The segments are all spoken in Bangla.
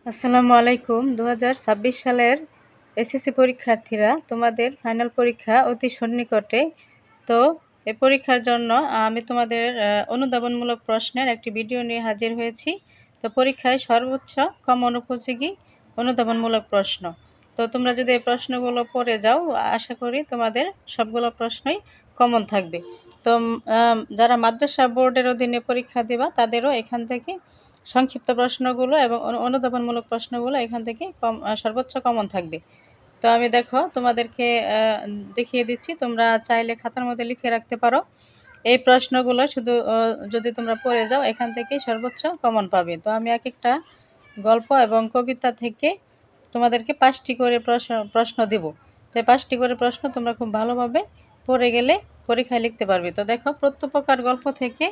আসসালামু আলাইকুম। 2026 সালের এসএসসি পরীক্ষার্থীরা, তোমাদের ফাইনাল পরীক্ষা অতি সন্নিকটে। তো এই পরীক্ষার জন্য আমি তোমাদের অনুধাবনমূলক প্রশ্নের একটি ভিডিও নিয়ে হাজির হয়েছি। তো পরীক্ষায় সর্বোচ্চ কমন উপযোগী অনুধাবনমূলক প্রশ্ন। তো তোমরা যদি এই প্রশ্নগুলো পড়ে যাও, আশা করি তোমাদের সবগুলো প্রশ্নই কমন থাকবে। তো যারা মাদ্রাসা বোর্ডের অধীনে পরীক্ষা দেবা, তাদেরও এখান থেকে সংক্ষিপ্ত প্রশ্নগুলো এবং অনুধাবনমূলক প্রশ্নগুলো এখান থেকে সর্বোচ্চ কমন থাকবে। তো আমি তোমাদেরকে দেখিয়ে দিচ্ছি। তোমরা চাইলে খাতার মধ্যে লিখে রাখতে পারো। এই প্রশ্নগুলো শুধু যদি তোমরা পড়ে যাও, এখান থেকেই সর্বোচ্চ কমন পাবে। তো আমি এক একটা গল্প এবং কবিতা থেকে তোমাদেরকে 5টি করে প্রশ্ন দেব। তো 5টি করে প্রশ্ন তোমরা খুব ভালোভাবে পড়ে গেলে পরীক্ষায় লিখতে পারবে। তো প্রত্যেকটা গল্প থেকে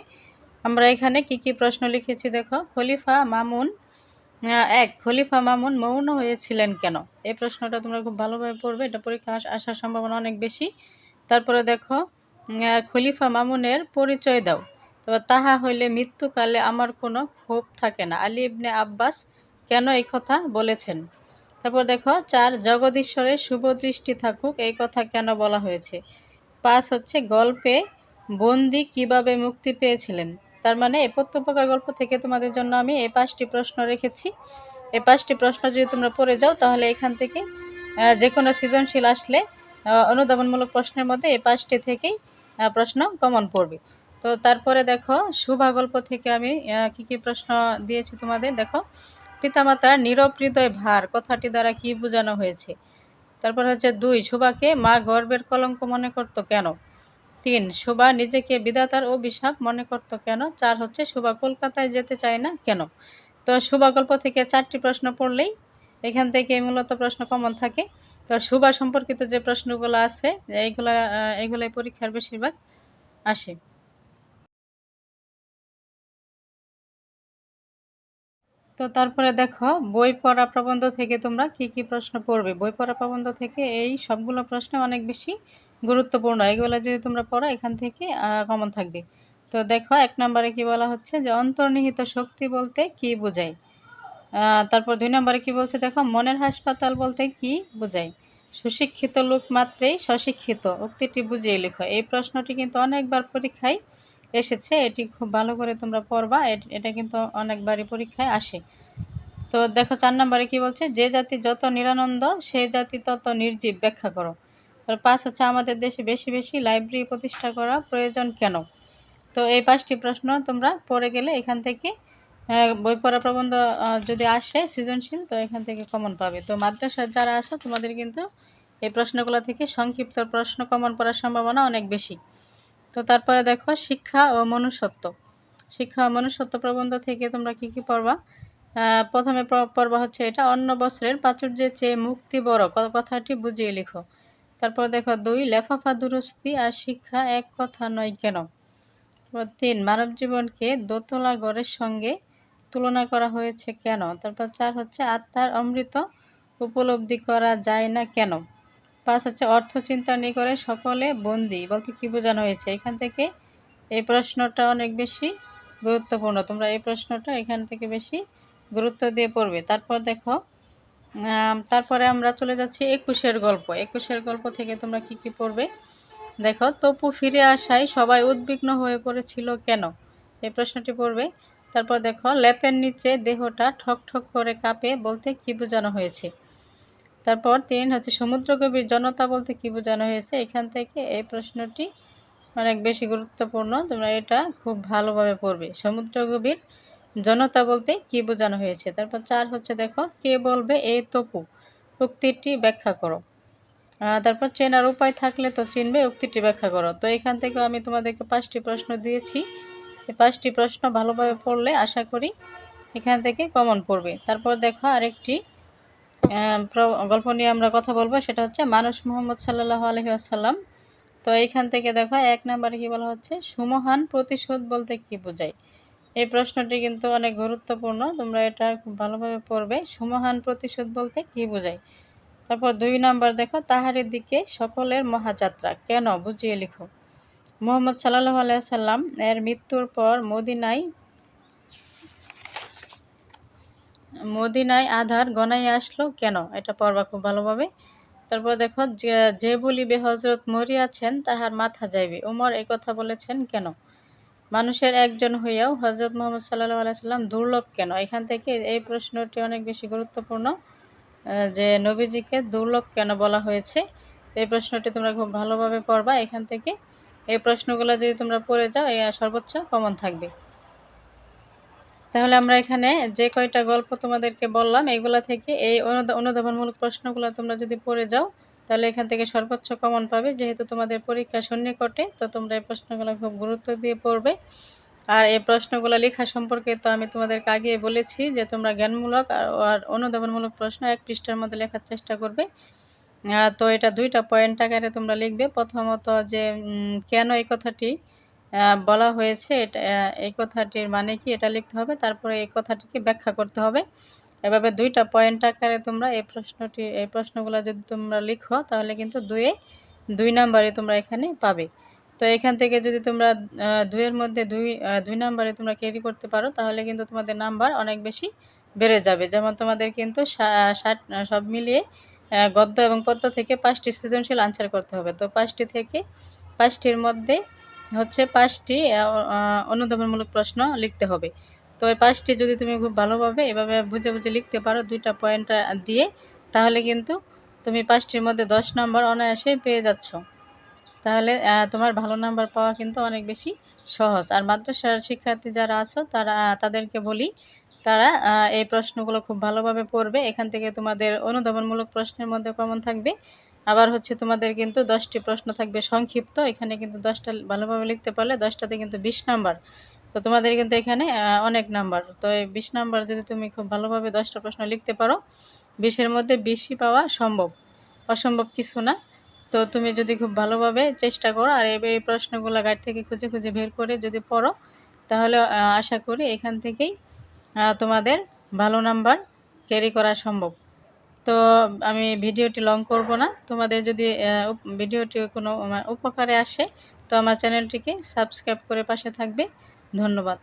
আমরা এখানে কি প্রশ্ন লিখেছি। খলিফা মামুন খলিফা মামুন মৌন হয়েছিলেন কেন? এই প্রশ্নটা তোমরা খুব ভালোভাবে পড়বে, এটা পরীক্ষা আসার সম্ভাবনা অনেক বেশি। তারপরে খলিফা মামুনের পরিচয় দাও। তো তাহা হইলে মৃত্যুকালে আমার কোনো ক্ষোভ থাকে না, আলী ইবনে আব্বাস কেন এই কথা বলেছেন? তারপর 4 জগদীশ্বরের শুভ দৃষ্টি থাকুক, এই কথা কেন বলা হয়েছে? 5 গল্পে বন্দি কিভাবে মুক্তি পেয়েছিলেন? তার মানে এই প্রত্যেকটা গল্প থেকে তোমাদের জন্য আমি এই 5টি প্রশ্ন রেখেছি। এই 5টি প্রশ্ন যদি তোমরা পড়ে যাও, তাহলে এখান থেকে যে কোনো সৃজনশীল আসলে অনুধাবনমূলক প্রশ্নের মধ্যে এই 5টি থেকেই প্রশ্ন কমন পড়বে। তো তারপরে শুভা গল্প থেকে আমি কি প্রশ্ন দিয়েছি তোমাদের। পিতামাতার নীরব হৃদয় ভার কথাটি দ্বারা কি বোঝানো হয়েছে? তারপর 2 শুভাকে মা গর্বের কলঙ্ক মনে করত কেন? 3 শুভা নিজেকে বিধাতার অভিশাপ মনে করত কেন? 4 শুভা কলকাতায় যেতে চায় না কেন? তো শুভা গল্প থেকে 4টি প্রশ্ন পড়লেই এখান থেকে মূলত প্রশ্ন কমন থাকে। তো শুভা সম্পর্কিত যে প্রশ্নগুলো আছে, এইগুলাই পরীক্ষার বেশিরভাগ আসে। তো তারপরে বই পড়া প্রবন্ধ থেকে তোমরা কি প্রশ্ন পড়বে। বই পড়া প্রবন্ধ থেকে এই সবগুলো প্রশ্ন অনেক বেশি গুরুত্বপূর্ণ। এগুলো যদি তোমরা পড়ো, এখান থেকে কমন থাকবে। তো 1 নম্বরে কি বলা হচ্ছে যে অন্তর্নিহিত শক্তি বলতে কি বোঝায়? তারপর 2 নম্বরে কি বলছে, মনের হাসপাতাল বলতে কি বোঝায়? সুশিক্ষিত লোক মাত্রেই স্বশিক্ষিত, উক্তিটি বুঝিয়ে লেখো। এই প্রশ্নটি কিন্তু অনেকবার পরীক্ষায় এসেছে, এটি খুব ভালো করে তোমরা পড়বা। এটা কিন্তু অনেকবারই পরীক্ষায় আসে। তো 4 নম্বরে কি বলছে, যে জাতি যত নিরানন্দ সেই জাতি তত নির্জীব, ব্যাখ্যা করো। তার 5 আমাদের দেশে বেশি বেশি লাইব্রেরি প্রতিষ্ঠা করা প্রয়োজন কেন? তো এই 5টি প্রশ্ন তোমরা পড়ে গেলে এখান থেকে বই পড়া প্রবন্ধ যদি আসে সৃজনশীল, তো এখান থেকে কমন পাবে। তো মাদ্রাসার যারা আছো, তোমাদের কিন্তু এই প্রশ্নগুলো থেকে সংক্ষিপ্ত প্রশ্ন কমন পড়ার সম্ভাবনা অনেক বেশি। তো তারপরে শিক্ষা ও মনুষ্যত্ব। শিক্ষা ও মনুষ্যত্ব প্রবন্ধ থেকে তোমরা কি পড়বা। প্রথমে পর্ব এটা, অন্য বস্ত্রের প্রাচুর্যের চেয়ে মুক্তি বড়, কথাটি বুঝিয়ে লিখো। তারপর 2 লেফাফা দুরস্তি আর শিক্ষা এক কথা নয় কেন? 3 মানব জীবনকে দোতলা ঘরের সঙ্গে তুলনা করা হয়েছে কেন? তারপর 4 আত্মার অমৃত উপলব্ধি করা যায় না কেন? 5 অর্থ চিন্তা নিয়ে করে সকলে বন্দি বলতে কি বোঝানো হয়েছে? এখান থেকে এই প্রশ্নটা অনেক বেশি গুরুত্বপূর্ণ। তোমরা এই প্রশ্নটা এখান থেকে বেশি গুরুত্ব দিয়ে পড়বে। তারপর তারপরে আমরা চলে যাচ্ছি 21-এর গল্প। 21-এর গল্প থেকে তোমরা কি পড়বে। তপু ফিরে আসায় সবাই উদ্বিগ্ন হয়ে পড়েছিল কেন? এই প্রশ্নটি পড়বে। তারপর ল্যাপের নিচে দেহটা ঠক ঠক করে কাঁপে বলতে কি বোঝানো হয়েছে? তারপর 3 সমুদ্র গভীর জনতা বলতে কি বোঝানো হয়েছে? এখান থেকে এই প্রশ্নটি অনেক বেশি গুরুত্বপূর্ণ, তোমরা এটা খুব ভালোভাবে পড়বে। সমুদ্র গভীর জনতা বলতে কি বোঝানো হয়েছে? তারপর 4 কে বলবে এই তপু, উক্তিটি ব্যাখ্যা করো। তারপর চেনার উপায় থাকলে তো চিনবে, উক্তিটি ব্যাখ্যা করো। তো এখান থেকে আমি তোমাদেরকে 5টি প্রশ্ন দিয়েছি। এই 5টি প্রশ্ন ভালোভাবে পড়লে আশা করি এখান থেকে কমন পড়বে। তারপর আরেকটি গল্প নিয়ে আমরা কথা বলবো, সেটা মানুষ মুহাম্মদ সাল্লাল্লাহু আলাইহি ওয়াসাল্লাম। তো এইখান থেকে 1 নম্বরে কি বলা হচ্ছে, সুমহান প্রতিশোধ বলতে কি বোঝায়? এই প্রশ্নটি কিন্তু অনেক গুরুত্বপূর্ণ, তোমরা এটা খুব ভালোভাবে পড়বে। সুমহান প্রতিশোধ বলতে কি বোঝায়? তারপর 2 নম্বর তাহারের দিকে সকলের মহাযাত্রা কেন, বুঝিয়ে লিখো। মুহাম্মদ সাল্লাল্লাহু আলাইহি ওয়াসাল্লাম এর মৃত্যুর পর মদিনায় আধার গনাইয়া আসলো কেন, এটা পড়বা খুব ভালোভাবে। তারপর দেখো, যে যে বলিবে হজরত মরিয়াছেন তাহার মাথা যাইবে, ওমর এই কথা বলেছেন কেন? মানুষের একজন হইয়াও হজরত মোহাম্মদ সাল্লাল্লাহু আলাইহি সাল্লাম দুর্লভ কেন? এখান থেকে এই প্রশ্নটি অনেক বেশি গুরুত্বপূর্ণ, যে নবীজিকে দুর্লভ কেন বলা হয়েছে। এই প্রশ্নটি তোমরা খুব ভালোভাবে পড়বা। এখান থেকে এই প্রশ্নগুলো যদি তোমরা পড়ে যাও, সর্বোচ্চ কমন থাকবে। তাহলে আমরা এখানে যে কয়টা গল্প তোমাদেরকে বললাম, এগুলা থেকে এই অনুধাবনমূলক প্রশ্নগুলো তোমরা যদি পড়ে যাও, তাহলে এখান থেকে সর্বোচ্চ কমন পাবে। যেহেতু তোমাদের পরীক্ষা সন্নিকটে, তো তোমরা এই প্রশ্নগুলো খুব গুরুত্ব দিয়ে পড়বে। আর এই প্রশ্নগুলো লেখা সম্পর্কে তো আমি তোমাদেরকে আগে বলেছি যে তোমরা জ্ঞানমূলক আর অনুধাবনমূলক প্রশ্ন 1 পৃষ্ঠার মধ্যে লেখার চেষ্টা করবে। তো এটা 2টা পয়েন্ট আকারে তোমরা লিখবে। প্রথমত যে কেন এই কথাটি বলা হয়েছে, এটা এই কথাটির মানে কি, এটা লিখতে হবে। তারপরে এই কথাটিকে ব্যাখ্যা করতে হবে। এভাবে 2টা পয়েন্ট আকারে তোমরা এই প্রশ্নগুলো যদি তোমরা লিখো, তাহলে কিন্তু 2 নাম্বারে তোমরা এখানে পাবে। তো এখান থেকে যদি তোমরা 2 এর মধ্যে 2 নাম্বারে তোমরা ক্যারি করতে পারো, তাহলে কিন্তু তোমাদের নাম্বার অনেক বেশি বেড়ে যাবে। যেমন তোমাদের কিন্তু 60 সব মিলিয়ে গদ্য এবং পদ্য থেকে 5টি সৃজনশীল আনসার করতে হবে। তো 5টি থেকে 5টির মধ্যে হচ্ছে 5টি অনুধাবনমূলক প্রশ্ন লিখতে হবে। তো এই 5টি যদি তুমি খুব ভালোভাবে এভাবে বুঝে বুঝে লিখতে পারো 2টা পয়েন্ট দিয়ে, তাহলে কিন্তু তুমি 5টির মধ্যে 10 নাম্বার অনায়াসেই পেয়ে যাচ্ছ। তাহলে তোমার ভালো নাম্বার পাওয়া কিন্তু অনেক বেশি সহজ। আর মাদ্রাসার শিক্ষার্থী যারা আছো, তাদেরকে বলি, তারা এই প্রশ্নগুলো খুব ভালোভাবে পড়বে। এখান থেকে তোমাদের অনুধাবনমূলক প্রশ্নের মধ্যে কমন থাকবে। আবার হচ্ছে তোমাদের কিন্তু 10টি প্রশ্ন থাকবে সংক্ষিপ্ত। এখানে কিন্তু 10টা ভালোভাবে লিখতে পারলে 10টাতে কিন্তু 20 নাম্বার। তো তোমাদের কিন্তু এখানে অনেক নাম্বার। তো এই 20 নাম্বার যদি তুমি খুব ভালোভাবে 10টা প্রশ্ন লিখতে পারো, 20-এর মধ্যে 20ই পাওয়া সম্ভব, অসম্ভব কিছু না। তো তুমি যদি খুব ভালোভাবে চেষ্টা করো আর এই প্রশ্নগুলো গাইড থেকে খুঁজে খুঁজে বের করে যদি পড়ো, তাহলে আশা করি এখান থেকেই তোমাদের ভালো নাম্বার ক্যারি করা সম্ভব। তো আমি ভিডিওটি লং করব না। তোমাদের যদি ভিডিওটি কোনো উপকারে আসে, তো আমার চ্যানেলটিকে সাবস্ক্রাইব করে পাশে থাকবে। ধন্যবাদ।